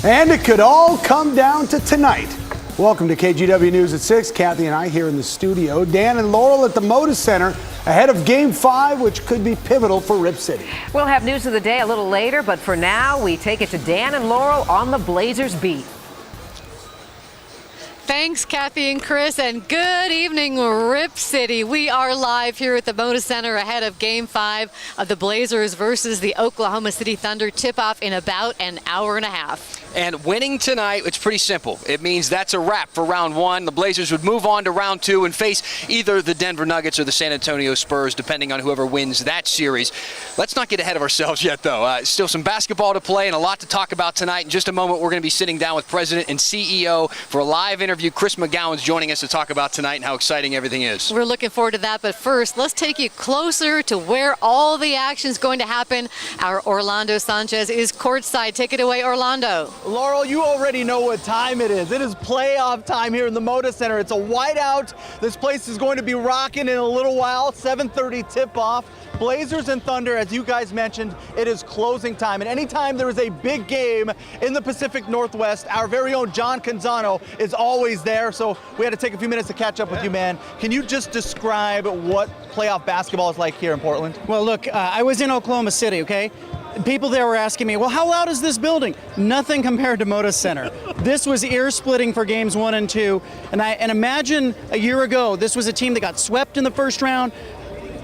And it could all come down to tonight. Welcome to KGW News at 6. Kathy and I here in the studio. Dan and Laurel at the Moda Center ahead of Game 5, which could be pivotal for Rip City. We'll have news of the day a little later, but for now, we take it to Dan and Laurel on the Blazers beat. Thanks, Kathy and Chris, and good evening, Rip City. We are live here at the Moda Center ahead of Game 5 of the Blazers versus the Oklahoma City Thunder. Tip-off in about an hour and a half. And winning tonight, it's pretty simple. It means that's a wrap for round one. The Blazers would move on to round two and face either the Denver Nuggets or the San Antonio Spurs, depending on whoever wins that series. Let's not get ahead of ourselves yet, though. Still some basketball to play and a lot to talk about tonight. In just a moment, we're going to be sitting down with President and CEO for a live interview. Chris McGowan's joining us to talk about tonight and how exciting everything is. We're looking forward to that, but first, let's take you closer to where all the action is going to happen. Our Orlando Sanchez is courtside. Take it away, Orlando. Laurel, you already know what time it is. It is playoff time here in the Moda Center. It's a whiteout. This place is going to be rocking in a little while. 7:30 tip-off. Blazers and Thunder, as you guys mentioned, it is closing time. And anytime there is a big game in the Pacific Northwest, our very own John Canzano is always there. So we had to take a few minutes to catch up with you, man. Can you just describe what playoff basketball is like here in Portland? Well, look, I was in Oklahoma City, okay? People there were asking me, well, how loud is this building? Nothing compared to Moda Center. This was ear-splitting for games 1 and 2. And imagine a year ago, this was a team that got swept in the first round.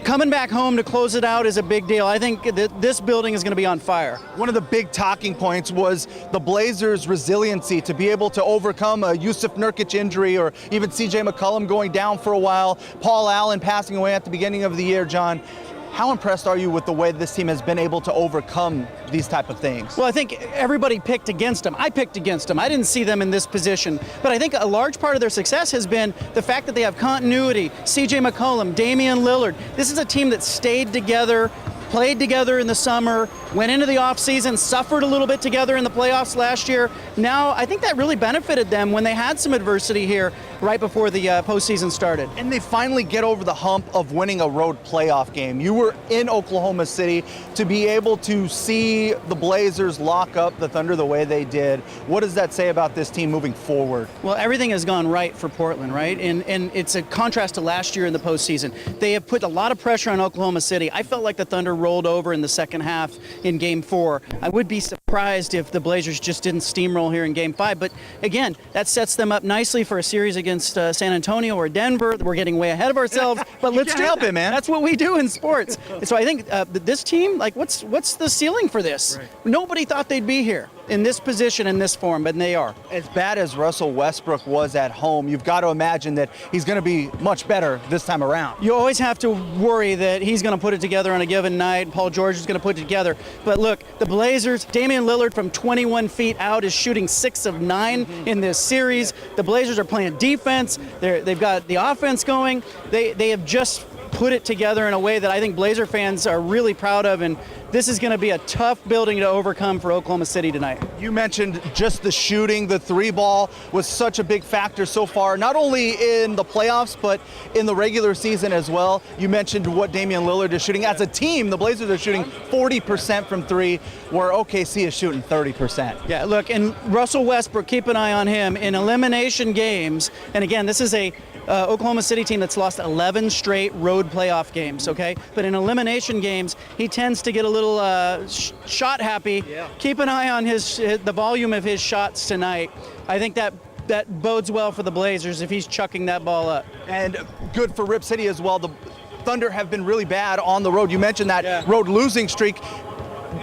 Coming back home to close it out is a big deal. I think that this building is going to be on fire. One of the big talking points was the Blazers' resiliency to be able to overcome a Yusuf Nurkic injury or even CJ McCollum going down for a while, Paul Allen passing away at the beginning of the year. John, how impressed are you with the way this team has been able to overcome these type of things? Well, I think everybody picked against them. I picked against them. I didn't see them in this position. But I think a large part of their success has been the fact that they have continuity. CJ McCollum, Damian Lillard. This is a team that stayed together, played together in the summer, went into the offseason, suffered a little bit together in the playoffs last year. Now, I think that really benefited them when they had some adversity here right before the postseason started. And they finally get over the hump of winning a road playoff game. You were in Oklahoma City. To be able to see the Blazers lock up the Thunder the way they did, what does that say about this team moving forward? Well, everything has gone right for Portland, right? And it's a contrast to last year in the postseason. They have put a lot of pressure on Oklahoma City. I felt like the Thunder rolled over in the second half in Game 4. I would be surprised if the Blazers just didn't steamroll here in Game 5. But again, that sets them up nicely for a series against San Antonio or Denver. We're getting way ahead of ourselves, but let's help it, man. That's what we do in sports. So I think this team, like, what's the ceiling for this? Right. Nobody thought they'd be here in this position, in this form, but they are. As bad as Russell Westbrook was at home, you've got to imagine that he's going to be much better this time around. You always have to worry that he's going to put it together on a given night. Paul George is going to put it together. But look, the Blazers, Damian Lillard from 21 feet out is shooting 6 of 9 in this series. The Blazers are playing defense. They've got the offense going. They have just put it together in a way that I think Blazer fans are really proud of, and this is going to be a tough building to overcome for Oklahoma City tonight. You mentioned just the shooting. The 3-ball was such a big factor so far, not only in the playoffs, but in the regular season as well. You mentioned what Damian Lillard is shooting. As a team, the Blazers are shooting 40% from 3, where OKC is shooting 30%. Yeah, look, and Russell Westbrook, keep an eye on him in elimination games. And again, this is a Oklahoma City team that's lost 11 straight road playoff games, okay? But in elimination games, he tends to get a little shot happy. Yeah. Keep an eye on the volume of his shots tonight. I think that bodes well for the Blazers if he's chucking that ball up. And good for Rip City as well. The Thunder have been really bad on the road. You mentioned that road losing streak.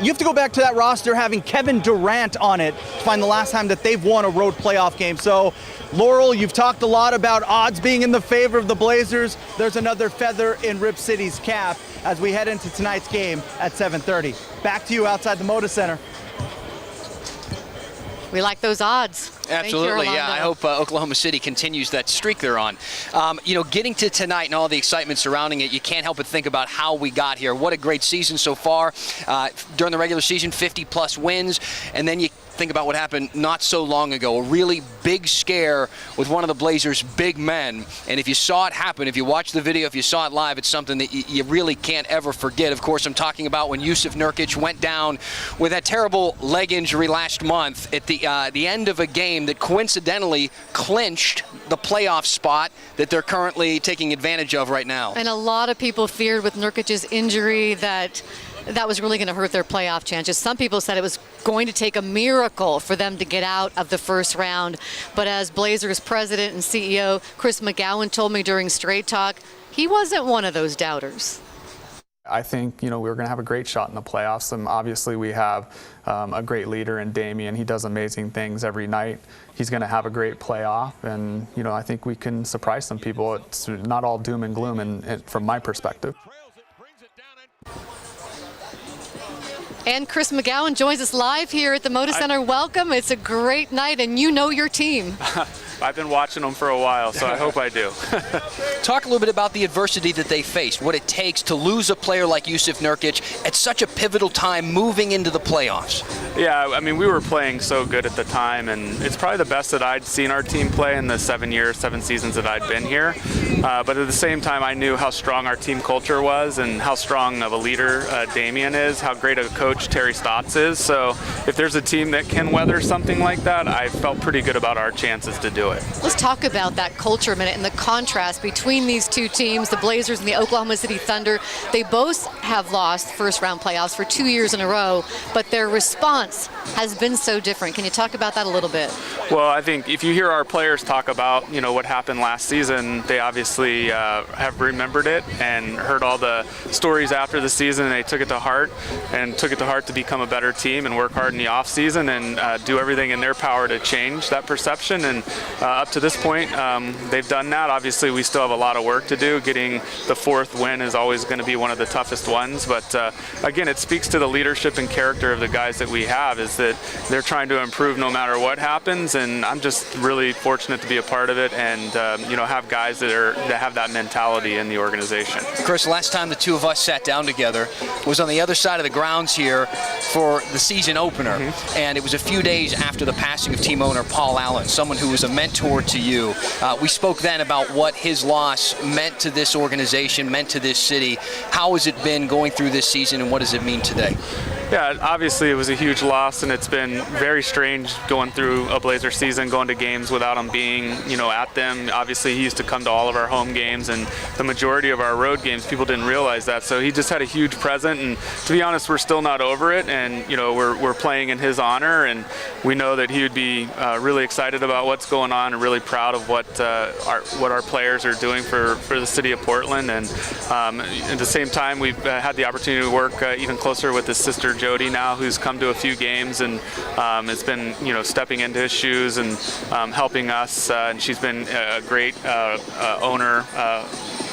You have to go back to that roster having Kevin Durant on it to find the last time that they've won a road playoff game. So, Laurel, you've talked a lot about odds being in the favor of the Blazers. There's another feather in Rip City's cap as we head into tonight's game at 7:30. Back to you outside the Moda Center. We like those odds. Absolutely, yeah. I hope Oklahoma City continues that streak they're on. Getting to tonight and all the excitement surrounding it, you can't help but think about how we got here. What a great season so far. During the regular season, 50-plus wins. And then you think about what happened not so long ago, a really big scare with one of the Blazers' big men. And if you saw it happen, if you watched the video, if you saw it live, it's something that you really can't ever forget. Of course, I'm talking about when Jusuf Nurkic went down with that terrible leg injury last month at the end of a game that coincidentally clinched the playoff spot that they're currently taking advantage of right now. And a lot of people feared with Nurkic's injury that was really going to hurt their playoff chances. Some people said it was going to take a miracle for them to get out of the first round. But as Blazers president and CEO Chris McGowan told me during Straight Talk, he wasn't one of those doubters. I think, we're going to have a great shot in the playoffs, and obviously we have a great leader in Damian. He does amazing things every night. He's going to have a great playoff, and, I think we can surprise some people. It's not all doom and gloom from my perspective. And Chris McGowan joins us live here at the Moda Center. Welcome. It's a great night, and you know your team. I've been watching them for a while, so I hope I do. Talk a little bit about the adversity that they faced, what it takes to lose a player like Jusuf Nurkic at such a pivotal time moving into the playoffs. Yeah, I mean, we were playing so good at the time, and it's probably the best that I'd seen our team play in the 7 seasons that I'd been here. But at the same time, I knew how strong our team culture was and how strong of a leader Damian is, how great a coach Terry Stotts is. So if there's a team that can weather something like that, I felt pretty good about our chances to do it. Let's talk about that culture a minute and the contrast between these two teams, the Blazers and the Oklahoma City Thunder. They both have lost first-round playoffs for 2 years in a row, but their response has been so different. Can you talk about that a little bit? Well, I think if you hear our players talk about, what happened last season, they obviously have remembered it and heard all the stories after the season. They took it to heart to become a better team and work hard in the offseason and do everything in their power to change that perception. And up to this point, they've done that. Obviously, we still have a lot of work to do. Getting the fourth win is always going to be one of the toughest ones. But again, it speaks to the leadership and character of the guys that we have, is that they're trying to improve no matter what happens. And I'm just really fortunate to be a part of it and have guys that have that mentality in the organization. Chris, last time the two of us sat down together was on the other side of the grounds here for the season opener. Mm-hmm. And it was a few days after the passing of team owner Paul Allen, someone who was a mentor to you. We spoke then about what his loss meant to this organization, meant to this city. How has it been going through this season, and what does it mean today? Yeah, obviously it was a huge loss, and it's been very strange going through a Blazer season, going to games without him being, at them. Obviously, he used to come to all of our home games, and the majority of our road games, people didn't realize that. So he just had a huge present, and to be honest, we're still not over it, and we're playing in his honor, and we know that he would be really excited about what's going on and really proud of what our players are doing for the city of Portland. And at the same time, we've had the opportunity to work even closer with his sister Jody now, who's come to a few games and has been stepping into his shoes and helping us, and she's been a great owner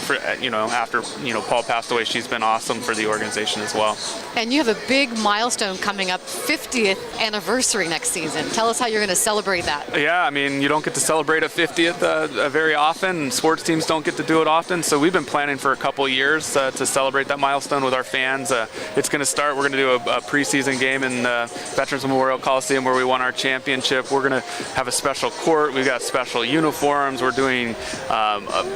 after Paul passed away. She's been awesome for the organization as well. And you have a big milestone coming up, 50th anniversary next season. Tell us how you're going to celebrate that. Yeah, I mean, you don't get to celebrate a 50th very often. Sports teams don't get to do it often, so we've been planning for a couple years to celebrate that milestone with our fans. It's going to start. We're going to do a preseason game in the Veterans Memorial Coliseum where we won our championship. We're going to have a special court. We've got special uniforms. We're doing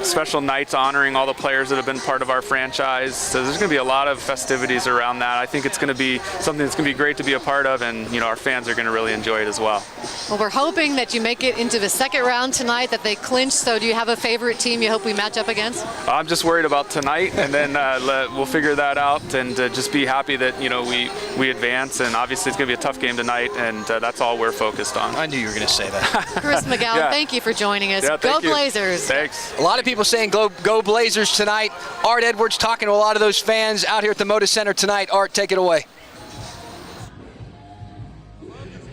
special nights honoring all the players that have been part of our franchise. So there's going to be a lot of festivities around that. I think it's going to be something that's going to be great to be a part of, and our fans are going to really enjoy it as well. Well, we're hoping that you make it into the second round tonight, that they clinch. So do you have a favorite team you hope we match up against? I'm just worried about tonight, and then we'll figure that out, and just be happy that we advance. And obviously it's going to be a tough game tonight, and that's all we're focused on. I knew you were going to say that. Chris McGowan, Thank you for joining us. Yeah, Go Blazers. Thanks. A lot of people saying go Blazers tonight. Art Edwards talking to a lot of those fans out here at the Moda Center tonight. Art, take it away.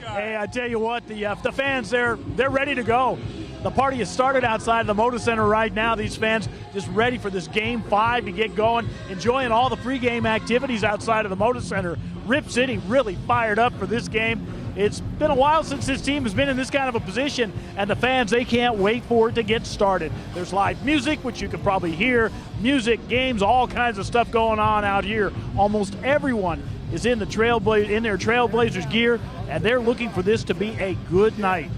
Hey, I tell you what, the fans, they're ready to go. The party has started outside the Moda Center right now. These fans just ready for this Game 5 to get going, enjoying all the pregame activities outside of the Moda Center. Rip City really fired up for this game. It's been a while since this team has been in this kind of a position, and the fans, they can't wait for it to get started. There's live music, which you can probably hear, music, games, all kinds of stuff going on out here. Almost everyone is in their Trailblazers gear, and they're looking for this to be a good night.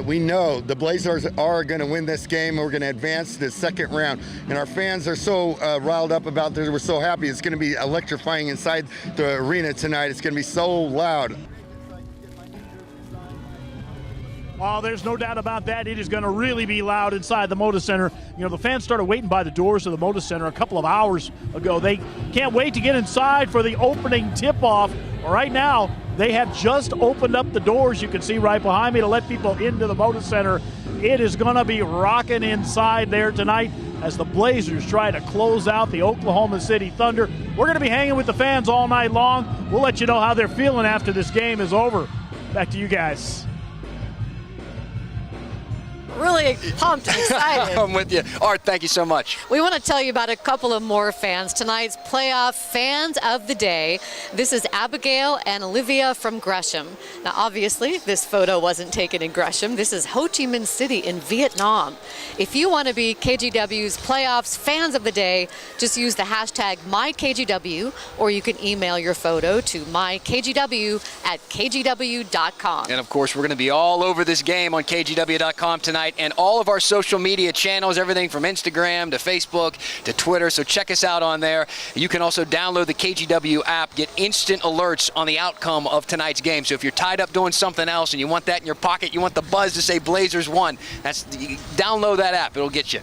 We know the Blazers are going to win this game. We're going to advance to the second round. And our fans are so riled up about this. We're so happy. It's going to be electrifying inside the arena tonight. It's going to be so loud. Oh, there's no doubt about that. It is going to really be loud inside the Moda Center. You know, the fans started waiting by the doors of the Moda Center a couple of hours ago. They can't wait to get inside for the opening tip-off. Right now, they have just opened up the doors, you can see right behind me, to let people into the Moda Center. It is going to be rocking inside there tonight as the Blazers try to close out the Oklahoma City Thunder. We're going to be hanging with the fans all night long. We'll let you know how they're feeling after this game is over. Back to you guys. Really pumped and excited. I'm with you. Art, thank you so much. We want to tell you about a couple of more fans. Tonight's playoff fans of the day. This is Abigail and Olivia from Gresham. Now, obviously, this photo wasn't taken in Gresham. This is Ho Chi Minh City in Vietnam. If you want to be KGW's playoffs fans of the day, just use the hashtag MyKGW, or you can email your photo to mykgw@kgw.com. And of course, we're going to be all over this game on kgw.com tonight, and all of our social media channels, everything from Instagram to Facebook to Twitter. So check us out on there. You can also download the KGW app, get instant alerts on the outcome of tonight's game. So if you're tied up doing something else and you want that in your pocket, you want the buzz to say Blazers won, download that app. It'll get you.